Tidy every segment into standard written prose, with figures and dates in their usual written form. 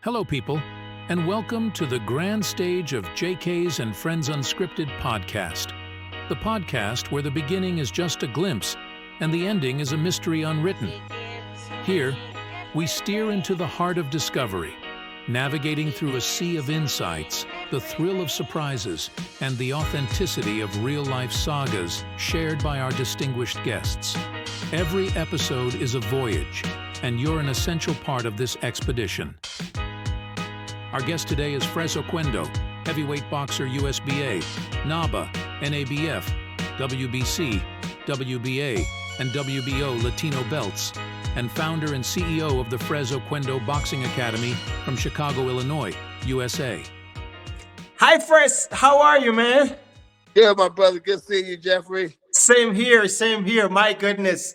Hello, people, and welcome to the grand stage of JK's and Friends Unscripted podcast. The podcast where the beginning is just a glimpse and the ending is a mystery unwritten. Here, we steer into the heart of discovery, navigating through a sea of insights, the thrill of surprises, and the authenticity of real-life sagas shared by our distinguished guests. Every episode is a voyage, and you're an essential part of this expedition. Our guest today is FRES Oquendo, heavyweight boxer USBA, NABA, NABF, WBC, WBA, and WBO Latino belts, and founder and CEO of the FRES Oquendo Boxing Academy from Chicago, Illinois, USA. Hi, FRES. How are you, man? Yeah, my brother. Good seeing you, Jeffrey. Same here. Same here. My goodness.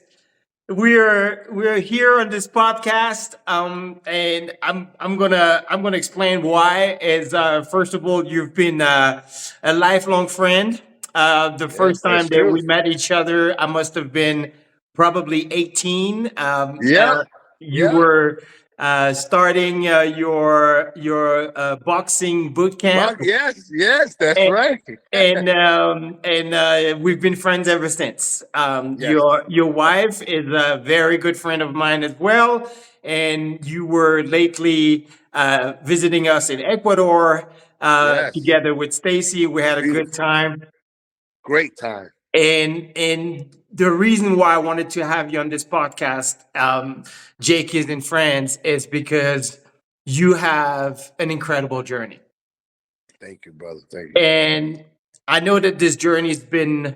We're here on this podcast, and I'm gonna explain why. As first of all, you've been a lifelong friend. The first time that we met each other, I must have been probably 18. You were starting your boxing boot camp. Yes, that's right. and we've been friends ever since. Your wife is a very good friend of mine as well, and you were lately visiting us in Ecuador together with Stacy. We had a good time. Great time. And the reason why I wanted to have you on this podcast, Jake is in France, is because you have an incredible journey. Thank you, brother. Thank you. And I know that this journey has been,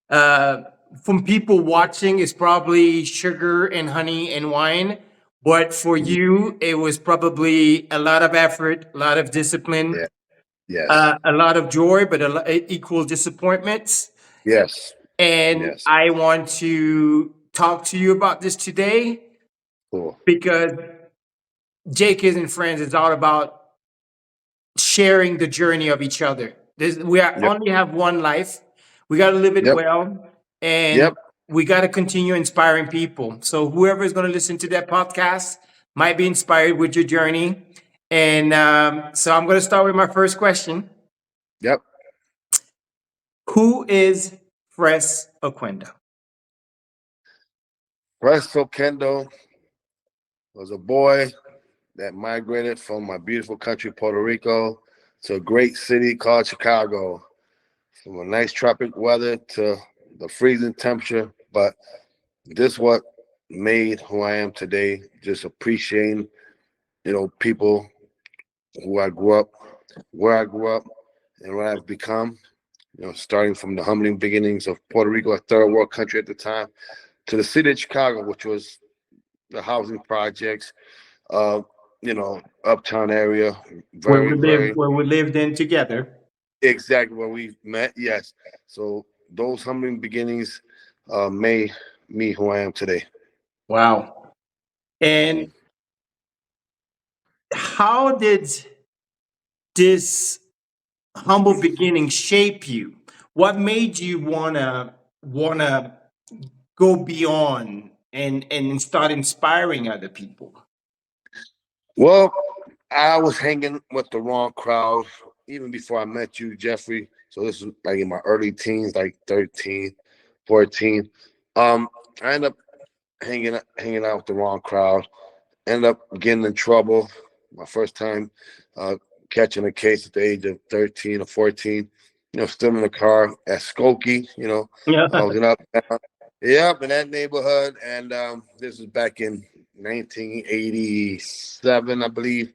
from people watching, is probably sugar and honey and wine. But for you, it was probably a lot of effort, a lot of discipline, a lot of joy, but equal disappointments. Yes. And I want to talk to you about this today. Cool. Because Jake is in France is all about sharing the journey of each other. We only have one life. We got to live it well. And we got to continue inspiring people. So whoever is going to listen to that podcast might be inspired with your journey. And so I'm going to start with my first question. Yep. Who is FRES Oquendo? FRES Oquendo was a boy that migrated from my beautiful country, Puerto Rico, to a great city called Chicago. From a nice tropic weather to the freezing temperature. But this what made who I am today, just appreciating, people who I grew up, where I grew up, and what I've become. Starting from the humbling beginnings of Puerto Rico, a third world country at the time, to the city of Chicago, which was the housing projects, uptown area. Where we lived in together. Exactly, where we met, yes. So those humbling beginnings made me who I am today. Wow. And how did this humble beginning shape you? What made you wanna go beyond and start inspiring other people? Well, I was hanging with the wrong crowd even before I met you, Jeffrey. So this was like in my early teens, like 13, 14. I ended up hanging out with the wrong crowd. Ended up getting in trouble. My first time catching a case at the age of 13 or 14, still in the car at Skokie, I was in in that neighborhood. And this was back in 1987, I believe,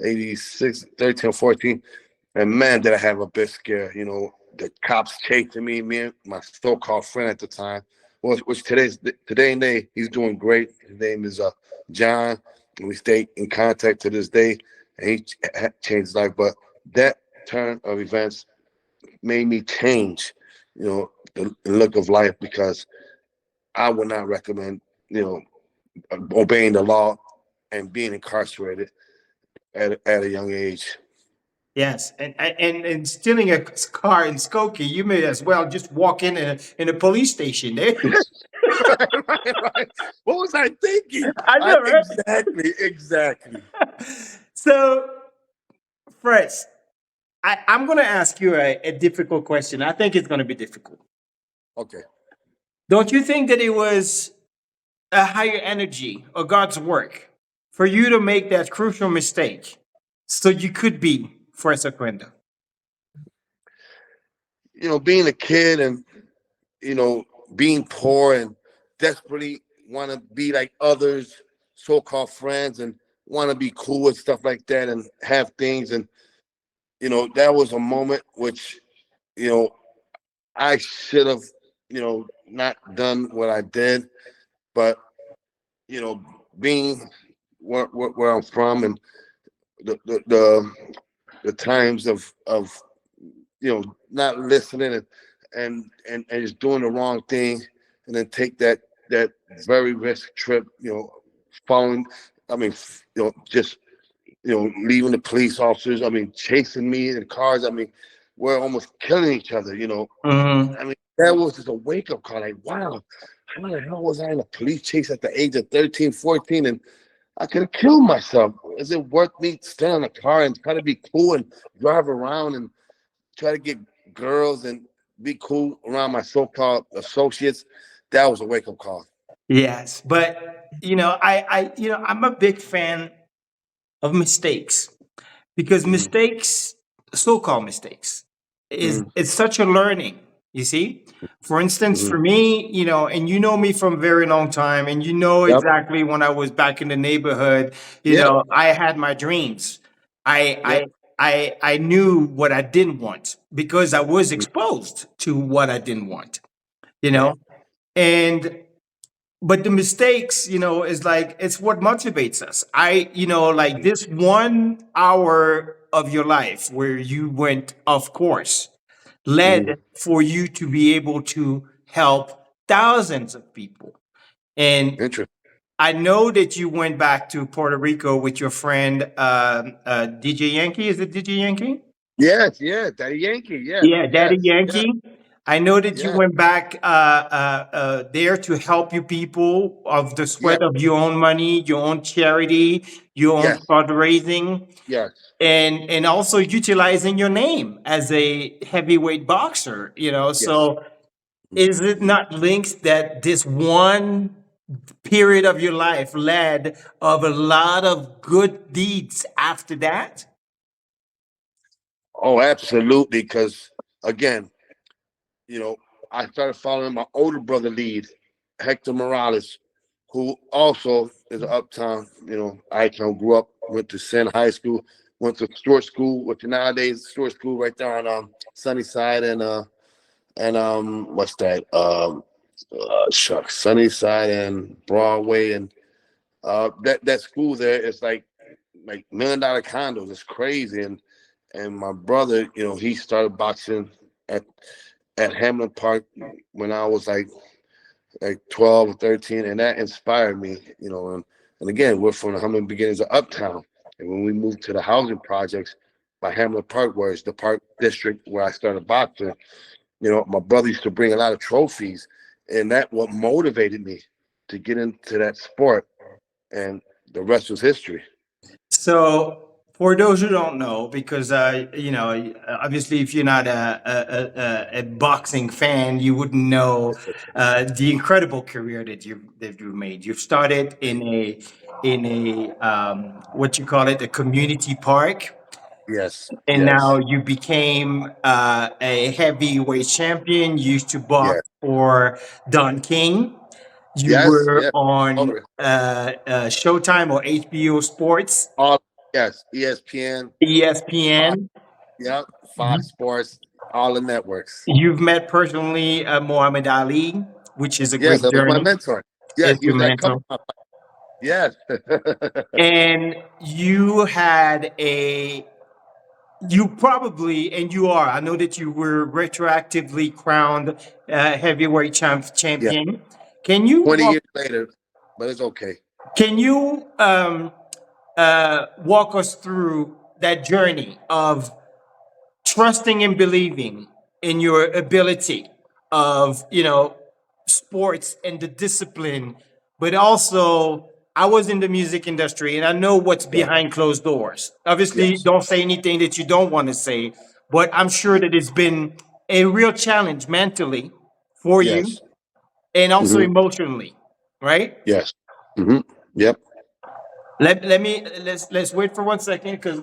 86, 13 or 14. And man, did I have a bit scare, the cops chasing me and my so-called friend at the time, which today and day, he's doing great. His name is John, and we stay in contact to this day. And he changed his life, but that turn of events made me change, the look of life, because I would not recommend, obeying the law and being incarcerated at a young age. Yes, and stealing a car in Skokie, you may as well just walk in a police station. Right. What was I thinking? I know, right? Exactly. So, Fresh, I'm going to ask you a difficult question. I think it's going to be difficult. Okay. Don't you think that it was a higher energy or God's work for you to make that crucial mistake so you could be Fresh Oquendo? Being a kid and being poor and desperately want to be like others, so-called friends, and want to be cool and stuff like that, and have things. And that was a moment which you know I should have not done what I did. But you know, being where I'm from, and the times of not listening, and just doing the wrong thing, and then take that very risk trip, following, I mean, just leaving the police officers, I mean, chasing me in cars, I mean, we're almost killing each other, Mhm. I mean, that was just a wake-up call, like, wow, how the hell was I in a police chase at the age of 13, 14, and I could have killed myself? Is it worth me staying in a car and try to be cool and drive around and try to get girls and be cool around my so-called associates? That was a wake-up call. Yes, but I'm a big fan of mistakes because Mm-hmm. mistakes, so-called mistakes, is Mm-hmm. it's such a learning. You see, for instance, Mm-hmm. for me, and you know me from a very long time, and you know Yep. exactly when I was back in the neighborhood, Yep. I had my dreams. I Yep. I I knew what I didn't want because I was exposed to what I didn't want. You Yep. know, and but the mistakes, is like it's what motivates us. Like this 1 hour of your life where you went off course Mm-hmm. led for you to be able to help thousands of people. And Interesting. I know that you went back to Puerto Rico with your friend DJ Yankee. Is it DJ Yankee? Yes. Yeah. Daddy Yankee. Yes. Yeah, Daddy Yes. Yes. Yankee. I know that you Yes. went back there to help you people of the Yes. sweat of your own money, your own charity, your own Yes. fundraising, Yes. and also utilizing your name as a heavyweight boxer. Yes. So is it not linked that this one period of your life led of a lot of good deeds after that? Oh, absolutely. Because again, you know, I started following my older brother lead, Hector Morales, who also is an uptown, icon. Grew up, went to Sen High School, went to Stewart School, which nowadays Stewart School right there on Sunnyside and what's that? Shucks, Sunnyside and Broadway, and that school there is like $1 million condos. It's crazy. And my brother, he started boxing at Hamlin Park when I was like 12 or 13, and that inspired me, and again, we're from the humble beginnings of Uptown. And when we moved to the housing projects by Hamlin Park, where it's the park district where I started boxing, my brother used to bring a lot of trophies, and that what motivated me to get into that sport, and the rest was history. So, for those who don't know, because obviously, if you're not a boxing fan, you wouldn't know the incredible career that you've made. You've started in a what you call it, a community park, Yes, and now yes, you became a heavyweight champion. You used to box yes, for Don King. You yes, were yes. on Oh, Showtime or HBO Sports, all yes, ESPN, Fox, ESPN. yep, Fox Sports, all the networks. You've met personally Muhammad Ali, which is a Yes, great that was my journey. mentor. Yes, It's he your was at a couple mentor. of my. Yes. And you probably, and you are, I know that you were retroactively crowned heavyweight Yeah. champion. Can you 20 walk, years later, but it's okay. can you walk us through that journey of trusting and believing in your ability of sports and the discipline, but also I was in the music industry and I know what's Yeah. behind closed doors. Obviously, Yes. don't say anything that you don't want to say, but I'm sure that it's been a real challenge mentally for you Yes. and also Hmm. emotionally, right? Yes. Hmm. Yep. Let's wait for 1 second because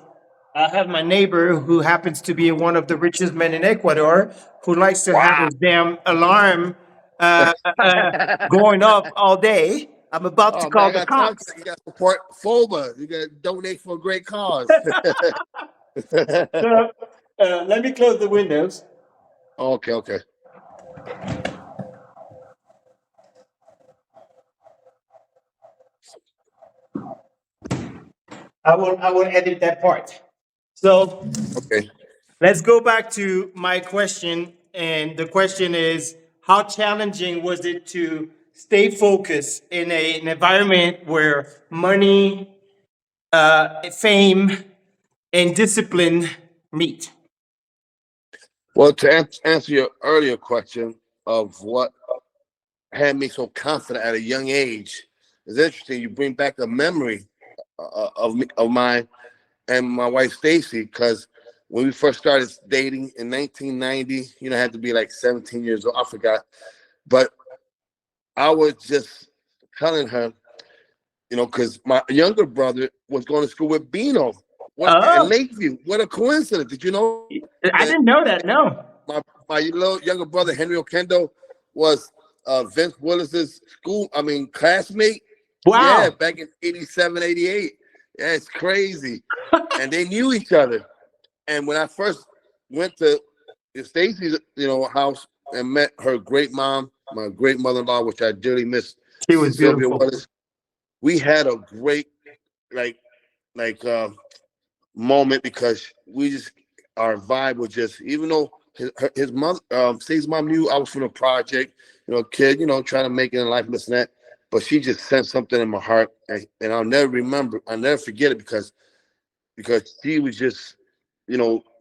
I have my neighbor who happens to be one of the richest men in Ecuador who likes to have Wow. his damn alarm going off all day. I'm about to Oh man, call I the got time for cops. that. You got to support FOBA. You got to donate for a great cause. So let me close the windows. Okay, okay. I will edit that part. So Okay. let's go back to my question. And the question is, how challenging was it to stay focused in an environment where money, fame, and discipline meet? Well, to answer your earlier question of what had me so confident at a young age, it's interesting. You bring back a memory of me, of mine and my wife Stacy, because when we first started dating in 1990, I had to be like 17 years old. I forgot, but I was just telling her, because my younger brother was going to school with Bino. What in Oh, Lakeview? What a coincidence! Did you know I that didn't know that. No. my little younger brother Henry Oquendo was Vince Willis's classmate? Yeah, Wow. back in 87, 88. Yeah, it's crazy. And they knew each other. And when I first went to Stacy's, house and met her great mom, my great mother-in-law, which I dearly miss, She was Sylvia beautiful. Willis, we had a great like like moment because we just our vibe was just, even though his mother, Stacy's mom, knew I was from the project, kid, trying to make it in life, listen to that. But she just sent something in my heart, and I'll never forget it because she was just,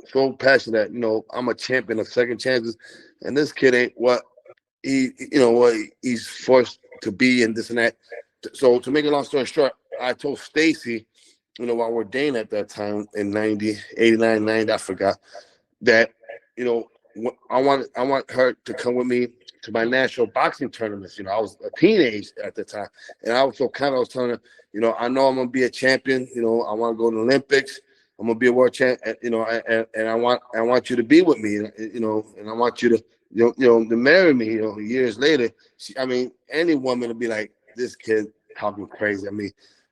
so passionate that, I'm a champion of second chances, and this kid ain't what what he's forced to be and this and that. So to make a long story short, I told Stacy, while we're dating at that time in 90, 89, 90, I forgot, that, I want her to come with me to my national boxing tournaments. I was a teenage at the time, and I was so kind of, I was telling her, I know I'm gonna be a champion. I want to go to the Olympics. I'm gonna be a world champ. And I want you to be with me. And I want you to to marry me. Years later, any woman would be like, this kid talking crazy.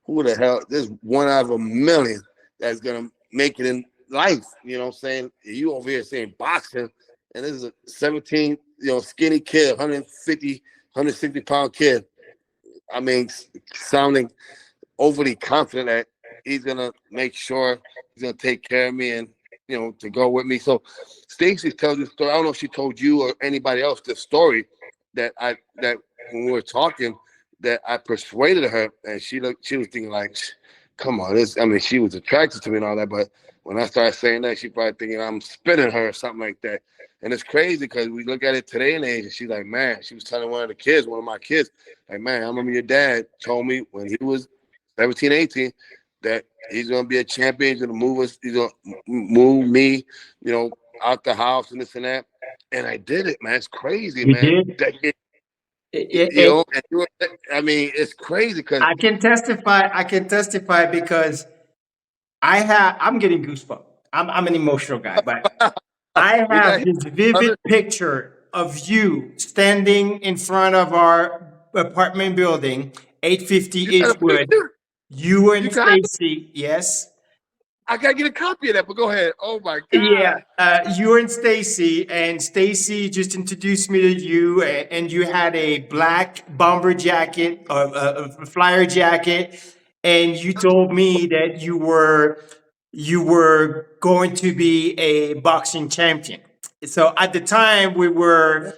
Who the hell? There's one out of a million that's gonna make it in life. You know what I'm saying? You over here saying boxing, and this is a 17, skinny kid, 150, 160-pound kid. Sounding overly confident that he's gonna make sure he's gonna take care of me and to go with me. So Stacy tells this story. I don't know if she told you or anybody else this story that when we were talking, that I persuaded her, and she was thinking like, come on, this. She was attracted to me and all that, but when I started saying that, she probably thinking I'm spitting her or something like that. And it's crazy because we look at it today and age, and she's like, man, she was telling one of my kids, like, man, I remember your dad told me when he was 17, 18, that he's gonna be a champion, he's gonna move us, he's gonna move me, out the house and this and that. And I did it, man. It's crazy, You man. did. And it's crazy because I can testify. I can testify because I'm getting goosebumps. I'm an emotional guy, but I we got have hit, this vivid brother. picture of you standing in front of our apartment building, You 850 got a Edgewood. picture? You You and got it? Stacy, yes. I gotta get a copy of that, but go ahead. Oh my Yeah, God. you and Stacy just introduced me to you, and you had a black bomber jacket, a flyer jacket, and you told me that you were going to be a boxing champion. So at the time we were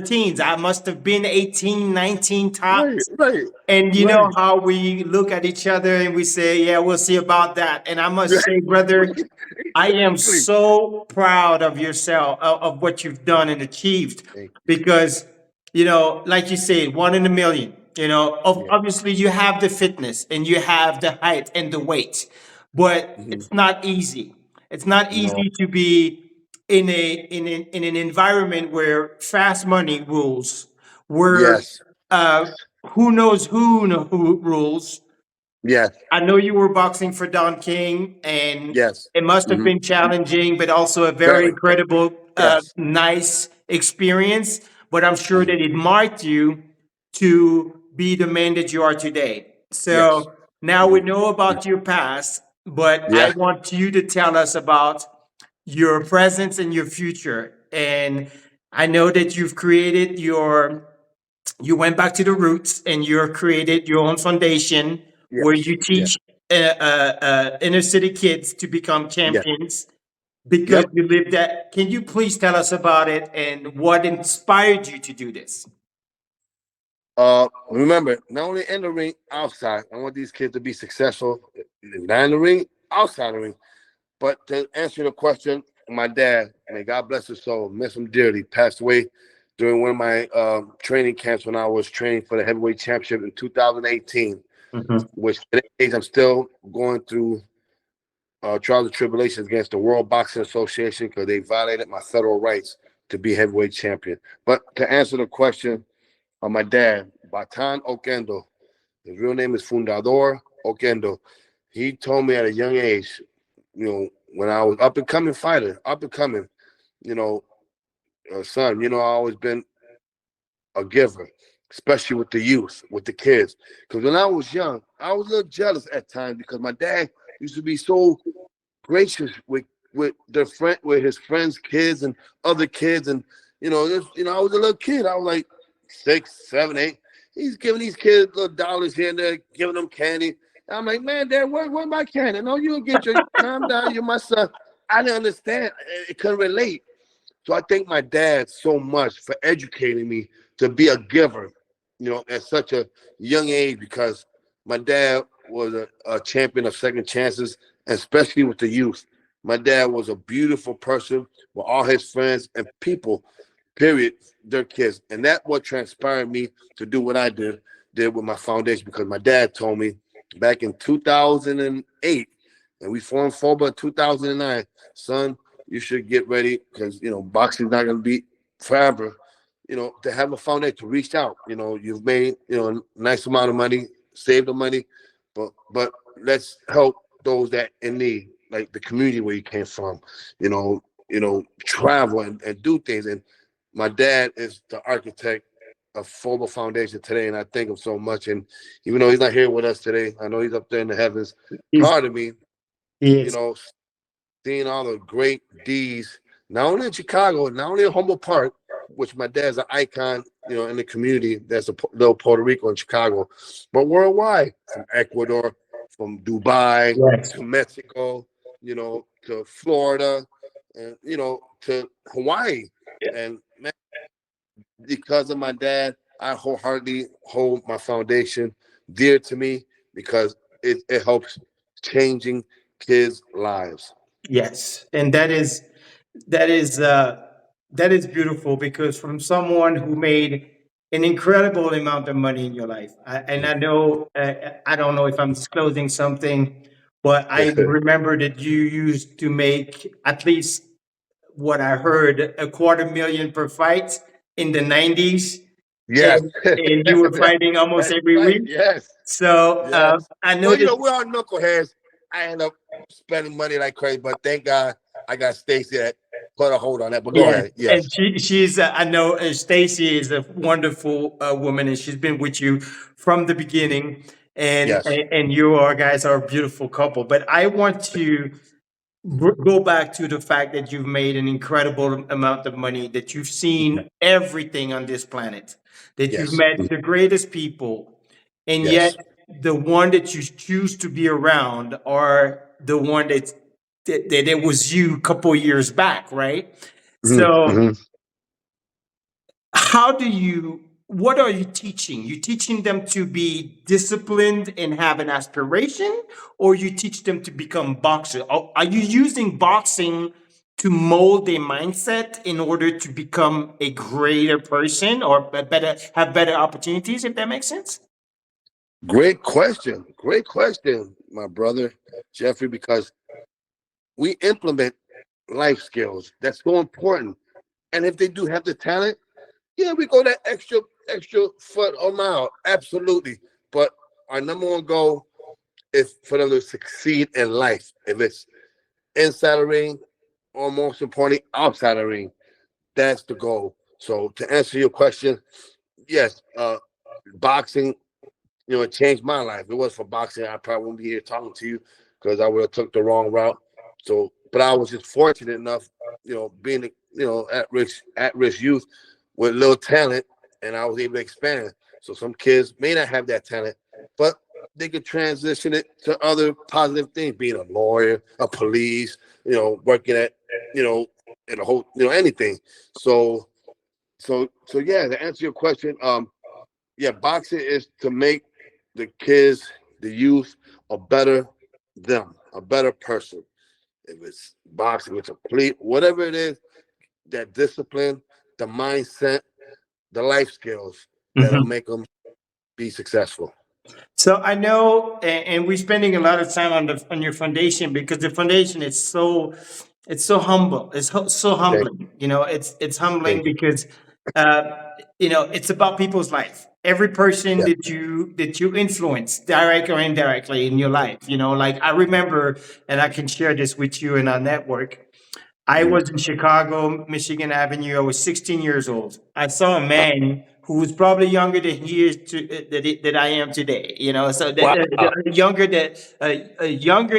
teens. I must have been 18, 19 Right, tops. right, And you know right. how we look at each other and we say, yeah, we'll see about that. And I must say, brother, I am Exactly. so proud of yourself, of what you've done and achieved, Thank you. because, like you say, one in a million. Yeah. Obviously you have the fitness and you have the height and the weight, but Mhm. it's not easy. It's not No. easy to be in an environment where fast money rules, where Yes. uh, who knows who rules. Yes. I know you were boxing for Don King, and Yes. it must have Hmm. been challenging, but also a very Very. incredible, Yes. nice experience. But I'm sure Hmm. that it marked you to be the man that you are today. Yes. So now Hmm. we know about your past, but I Yeah. want you to tell us about your presence and your future. And I know that you went back to the roots and you created your own foundation where Yes. you Yeah. teach inner city kids to become Yeah. champions because Yep. you lived that. Can you please tell us about it and what inspired you to do this? Remember, not only in the ring, outside. I want these kids to be successful, not in the ring, outside the ring. But to answer the question, my dad, may God bless his soul, miss him dearly, passed away during one of my training camps when I was training for the heavyweight championship in 2018, Mhm. which today I'm still going through trials and tribulations against the World Boxing Association because they violated my federal rights to be heavyweight champion. But to answer the question of my dad, Batan Oquendo, his real name is Fundador Oquendo. He told me at a young age, when I was up and coming fighter, up and coming, you know, son, I always been a giver, especially with the youth, with the kids. Because when I was young, I was a little jealous at times because my dad used to be so gracious with his friends' kids and other kids, and I was a little kid. I was like 6, 7, 8. He's giving these kids little dollars here and there, giving them candy. And I'm like, man, Dad, where my candy? No, you'll get your calm down. You're my son. I didn't understand. It couldn't relate. So I thank my dad so much for educating me to be a giver, at such a young age because my dad was a champion of second chances, especially with the youth. My dad was a beautiful person with all his friends and people, period, their kids. And that what transpired me to do what I did with my foundation because my dad told me back in 2008, and we formed FOBA in 2009, son, you should get ready because boxing's not going to be forever. To have a foundation to reach out. You've made a nice amount of money, saved the money, but let's help those that in need, like the community where you came from. Travel and do things. And my dad is the architect of FOBA Foundation today, and I thank him so much. And even though he's not here with us today, I know he's up there in the heavens, He's, proud of me. he You is. know, seeing all the great deeds, not only in Chicago, not only in Humboldt Park, which my dad's an icon, in the community. That's a little Puerto Rico in Chicago, but worldwide, from Ecuador, from Dubai Yes. to Mexico, to Florida, and to Hawaii. And man, because of my dad, I wholeheartedly hold my foundation dear to me because it helps changing kids' lives. Yes. And that is uh that is beautiful because from someone who made an incredible amount of money in your life. And I know I don't know if I'm disclosing something, but I remember that you used to make at least what I heard a quarter million per fight in the 90s, Yes, and you were fighting almost that's every right. week. Yes, So yes. I know Well, that. we're all knuckleheads. I end up spending money like crazy, but thank God I got Stacy that put a hold on that. But go Yeah, ahead. and Yes, she's I know Stacy is a wonderful woman, and she's been with you from the beginning, yes. and you are guys are a beautiful couple. But I want to go back to the fact that you've made an incredible amount of money, that you've seen everything on this planet, that you've Yes, met the greatest people, and yet yes. the one that you choose to be around are the one that it was you a couple years back, right? Hmm. So Hmm. what are you teaching? You teaching them to be disciplined and have an aspiration, or you teach them to become boxers? Are you using boxing to mold their mindset in order to become a greater person or have better opportunities, if that makes sense? Great question. Great question, my brother Jeffrey, because we implement life skills. That's so important. And if they do have the talent, yeah, we go that extra foot or mile. Absolutely. But our number one goal is for them to succeed in life. If it's inside the ring, or most importantly, outside the ring, that's the goal. So to answer your question, yes, boxing, it changed my life. If it was for boxing, I probably wouldn't be here talking to you because I would have took the wrong route. So, but I was just fortunate enough, being at risk youth with little talent, and I was able to expand. So some kids may not have that talent, but they could transition it to other positive things, being a lawyer, a police, working at, in a whole, anything. So yeah, to answer your question, yeah, boxing is to make the kids, the youth, a better a better person. If it's boxing, it's a complete, whatever it is, that discipline, the mindset, the life skills that'll make them be successful. So I know, and we're spending a lot of time on your foundation because the foundation is so humble. It's so Thank, humbling. It's humbling thank you. because it's about people's life. Every person Yeah. that you influence, direct or indirectly in your life. Like I remember, and I can share this with you in our network. I Mhm. was in Chicago, Michigan Avenue. I was 16 years old. I saw a Uh, man who was probably younger than he is that I am today. So Wow. younger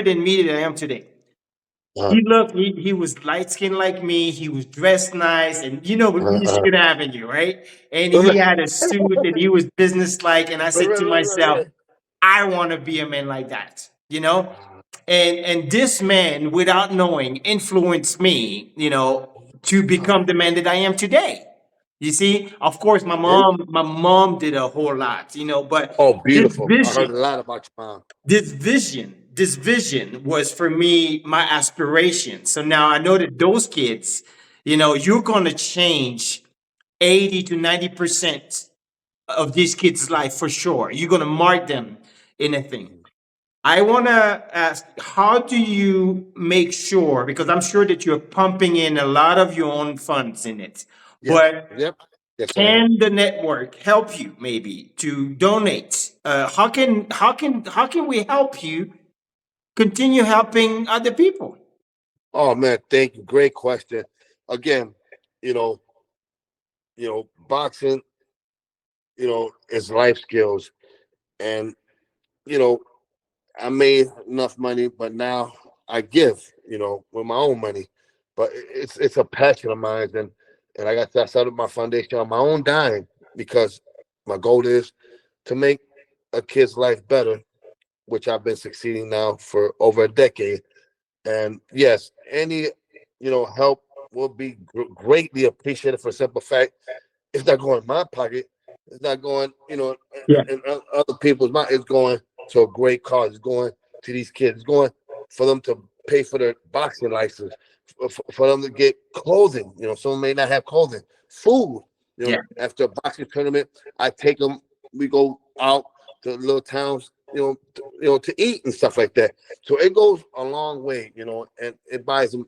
than me that I am today. Uh, He was light skinned like me. He was dressed nice, and with uh, uh. Michigan Avenue, right? And he had a suit, and he was business like. And I Right, said right, to right, right, myself, right. I want to be a man like that. And this man, without knowing, influenced me, to Uh, become the man that I am today. You see, of course, my and, mom, my mom did a whole lot, oh, but this beautiful. I heard vision, a lot about your mom. this vision was for me my aspiration. So now I know that those kids, you're going to change 80 to 90% of these kids' life for sure. You're going to mark them in a thing. I want to ask, how do you make sure, because I'm sure that you're pumping in a lot of your own funds in it, Yes. but Yep. Yes, I am. can the network help you maybe to donate? How can we help you continue helping other people? Oh man, thank you. Great question. Again, you know, boxing, is life skills. And, you know, I made enough money, but now I give, with my own money. But it's a passion of mine, and like I said, I started my foundation on my own dime because my goal is to make a kid's life better, which I've been succeeding now for over a decade. And yes, any help will be greatly appreciated for the simple fact it's not going in my pocket. It's not going, Yeah. in other people's mind. It's going to a great cause. It's going to these kids. It's going for them to pay for their boxing license, for them to get clothing. Someone may not have clothing, food. Yeah. After a boxing tournament, I take them. We go out to little towns, to eat and stuff like that. So it goes a long way, and it buys them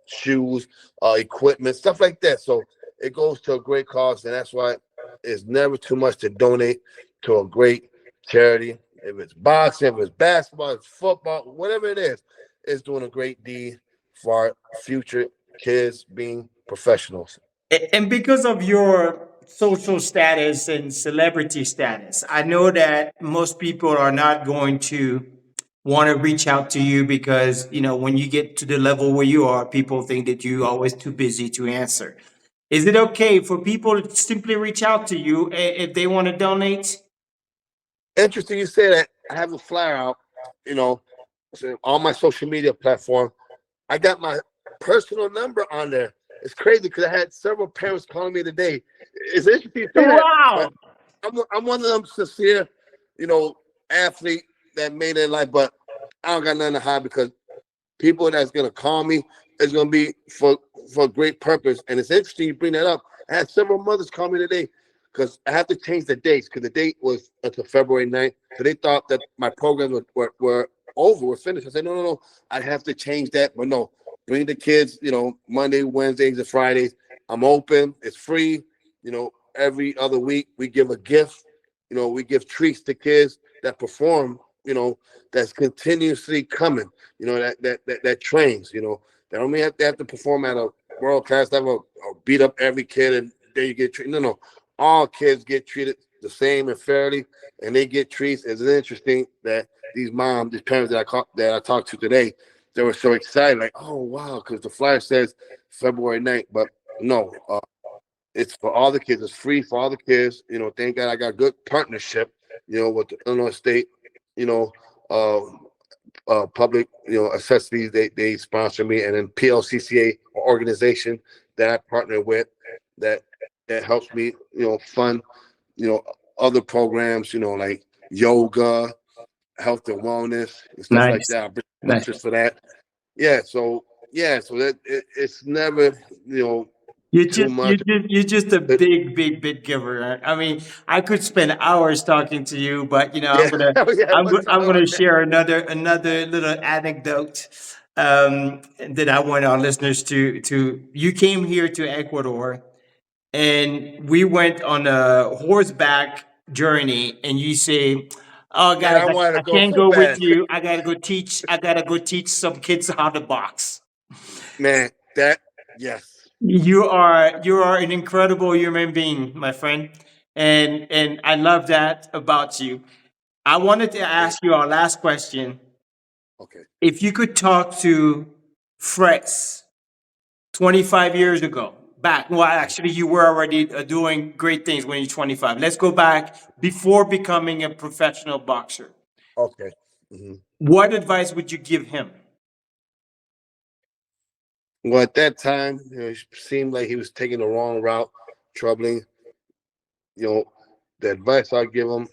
shoes, equipment, stuff like that. So it goes to a great cause, and that's why it's never too much to donate to a great charity. If it's boxing, if it's basketball, if it's football, whatever it is, it's doing a great deed for our future kids being professionals. And because of your social status and celebrity status, I know that most people are not going to want to reach out to you because, when you get to the level where you are, people think that you're always too busy to answer. Is it okay for people to simply reach out to you if they want to donate? Interesting you say that. I have a flyer out, on my social media platform. I got my personal number on there. It's crazy because I had several parents calling me today. It's interesting you say that, but Wow. I'm one of them sincere, you know, athlete that made it in life, but I don't got nothing to hide because people that's gonna call me, is going to be for a great purpose. And it's interesting you bring that up. I had several mothers call me today because I have to change the dates because the date was until February 9th. So they thought that my programs were over, were finished. I said, no. I have to change that. But no, bring the kids, Monday, Wednesdays, and Fridays. I'm open. It's free. Every other week we give a gift. We give treats to kids that perform, that's continuously coming, that trains, they don't mean have to perform at a world-class level or beat up every kid and then you get treated. No. All kids get treated the same and fairly, and they get treats. It's interesting that these parents that I talked to today, they were so excited, like, oh, wow, because the flyer says February 9th, but no, it's for all the kids. It's free for all the kids. Thank God I got good partnership, with the Illinois State, public, accessories. They sponsor me, and then PLCCA organization that I partner with that helps me, fund, other programs, like yoga, health and wellness and stuff like Nice. that. I bring Nice. sponsors for that. So that it's never, You're too much. you're just a big giver. I mean, I could spend hours talking to you, but Yeah, what's I'm up? gonna share another little anecdote that I want our listeners to. You came here to Ecuador, and we went on a horseback journey, and you say, "Oh, Man, guys, I wanted I to go can't so go with bad. you. I gotta go teach. I gotta go teach some kids how to box." Man, yes. You are an incredible human being, my friend, and I love that about you. I wanted to ask you our last question. Okay. If you could talk to FRES 25 years ago, back, well, actually, you were already doing great things when you're 25. Let's go back before becoming a professional boxer. Okay. Mhm. What advice would you give him? Well, at that time, it seemed like he was taking the wrong route, troubling. The advice I give him,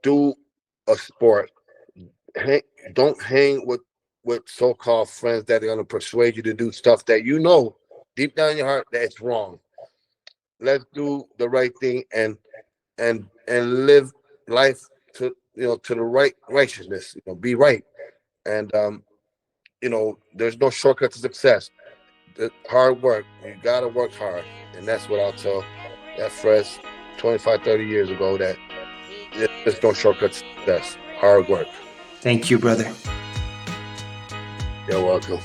do a sport. Hang, don't hang with so-called friends that are going to persuade you to do stuff that deep down in your heart that it's wrong. Let's do the right thing and live life to the right righteousness. Be right, and there's no shortcut to success. The hard work. You gotta work hard, and that's what I'll tell that FRES 25, 30 years ago. That there's no shortcut to success. Hard work. Thank you, brother. You're welcome.